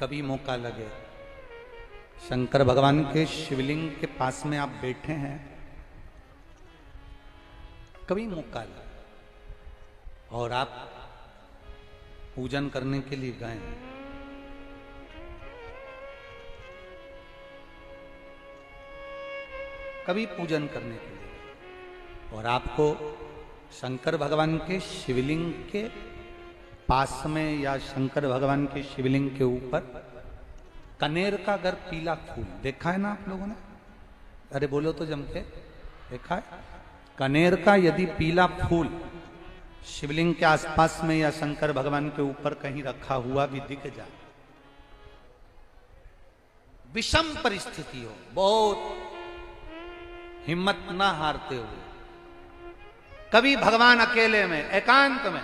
कभी मौका लगे, शंकर भगवान के शिवलिंग के पास में आप बैठे हैं, कभी मौका लगे और आप पूजन करने के लिए गए हैं, कभी पूजन करने के लिए और आपको शंकर भगवान के शिवलिंग के पास में या शंकर भगवान के शिवलिंग के ऊपर कनेर का अगर पीला फूल देखा है ना आप लोगों ने, अरे बोलो तो जम के, देखा है? कनेर का यदि पीला फूल शिवलिंग के आसपास में या शंकर भगवान के ऊपर कहीं रखा हुआ भी दिख जाए, विषम परिस्थिति हो, बहुत हिम्मत ना हारते हुए, कभी भगवान अकेले में एकांत में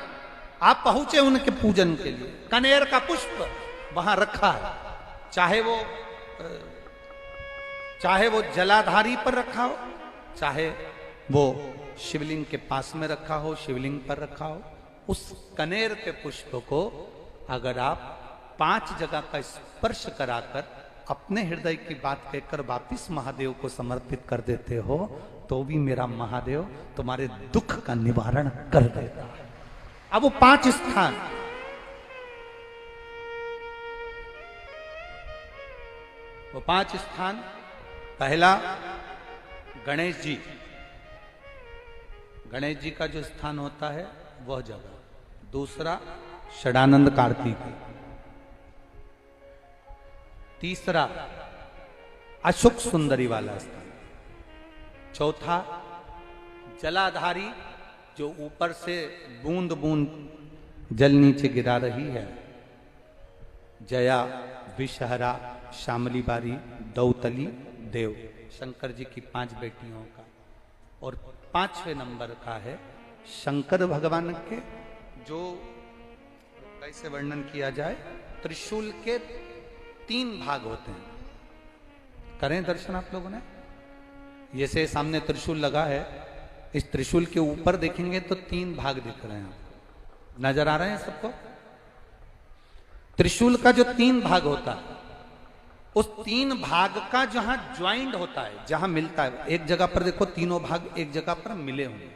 आप पहुंचे उनके पूजन के लिए, कनेर का पुष्प वहां रखा है, चाहे वो जलाधारी पर रखा हो, चाहे वो शिवलिंग के पास में रखा हो, शिवलिंग पर रखा हो, उस कनेर के पुष्प को अगर आप 5 जगह का स्पर्श कराकर अपने हृदय की बात कहकर वापिस महादेव को समर्पित कर देते हो, तो भी मेरा महादेव तुम्हारे दुख का निवारण कर देता है। अब वो 5 स्थान, वो 5 स्थान, पहला गणेश जी, गणेश जी का जो स्थान होता है वह जगह, दूसरा षडानंद कार्तिक, तीसरा अशोक सुंदरी वाला स्थान, चौथा जलाधारी जो ऊपर से बूंद बूंद जल नीचे गिरा रही है, जया, विषहरा, शामली बारी, दौतली, देव, शंकर जी की 5 बेटियों का। और 5वें नंबर का है शंकर भगवान के, जो कैसे वर्णन किया जाए, त्रिशूल के 3 भाग होते हैं। करें दर्शन आप लोगों ने, जैसे सामने त्रिशूल लगा है, इस त्रिशूल के ऊपर देखेंगे तो 3 भाग दिख रहे हैं, नजर आ रहे हैं सबको? त्रिशूल का जो 3 भाग होता है, उस 3 भाग का जहां ज्वाइंट होता है, जहां मिलता है, एक जगह पर देखो तीनों भाग एक जगह पर मिले होंगे,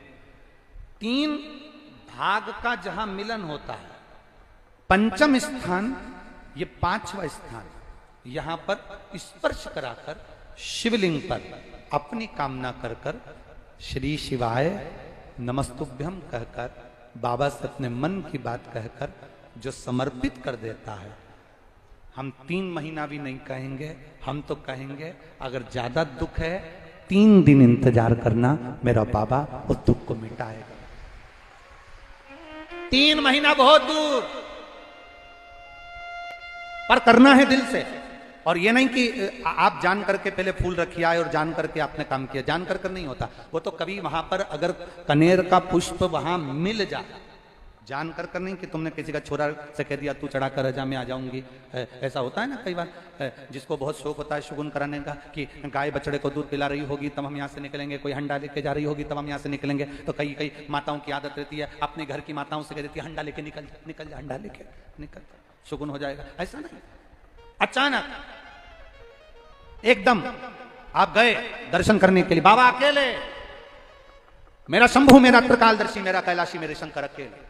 3 भाग का जहां मिलन होता है, 5वां स्थान, ये 5वां स्थान, यहां पर स्पर्श कराकर शिवलिंग पर अपनी कामना कर कर श्री शिवाय नमस्तुभ्यम कहकर बाबा से अपने मन की बात कहकर जो समर्पित कर देता है, हम 3 महीना भी नहीं कहेंगे, हम तो कहेंगे अगर ज्यादा दुख है 3 दिन इंतजार करना, मेरा बाबा उस दुख को मिटाएगा। 3 महीना बहुत दूर, पर करना है दिल से। और ये नहीं कि आप जान करके पहले फूल रखिए आए और जान करके आपने काम किया, जान कर नहीं होता वो तो। कभी वहां पर अगर कनेर का पुष्प वहां मिल जाए, जान कर नहीं कि तुमने किसी का छोरा से कह दिया तू चढ़ा कर जा, मैं आ जाऊंगी, ऐसा होता है ना कई बार, जिसको बहुत शौक होता है शगुन कराने का, कि गाय बछड़े को दूध पिला रही होगी तब हम यहाँ से निकलेंगे, कोई हंडा लेके जा रही होगी तब हम यहाँ से निकलेंगे, तो कई माताओं की आदत रहती है अपने घर की माताओं से कह देती है हंडा लेके निकल जा, हंडा लेके निकल, शगुन हो जाएगा। ऐसा नहीं, अचानक एकदम आप गए दर्शन करने के लिए, बाबा अकेले, मेरा शंभू, मेरा त्रिकालदर्शी, मेरा कैलाशी, मेरे शंकर अकेले,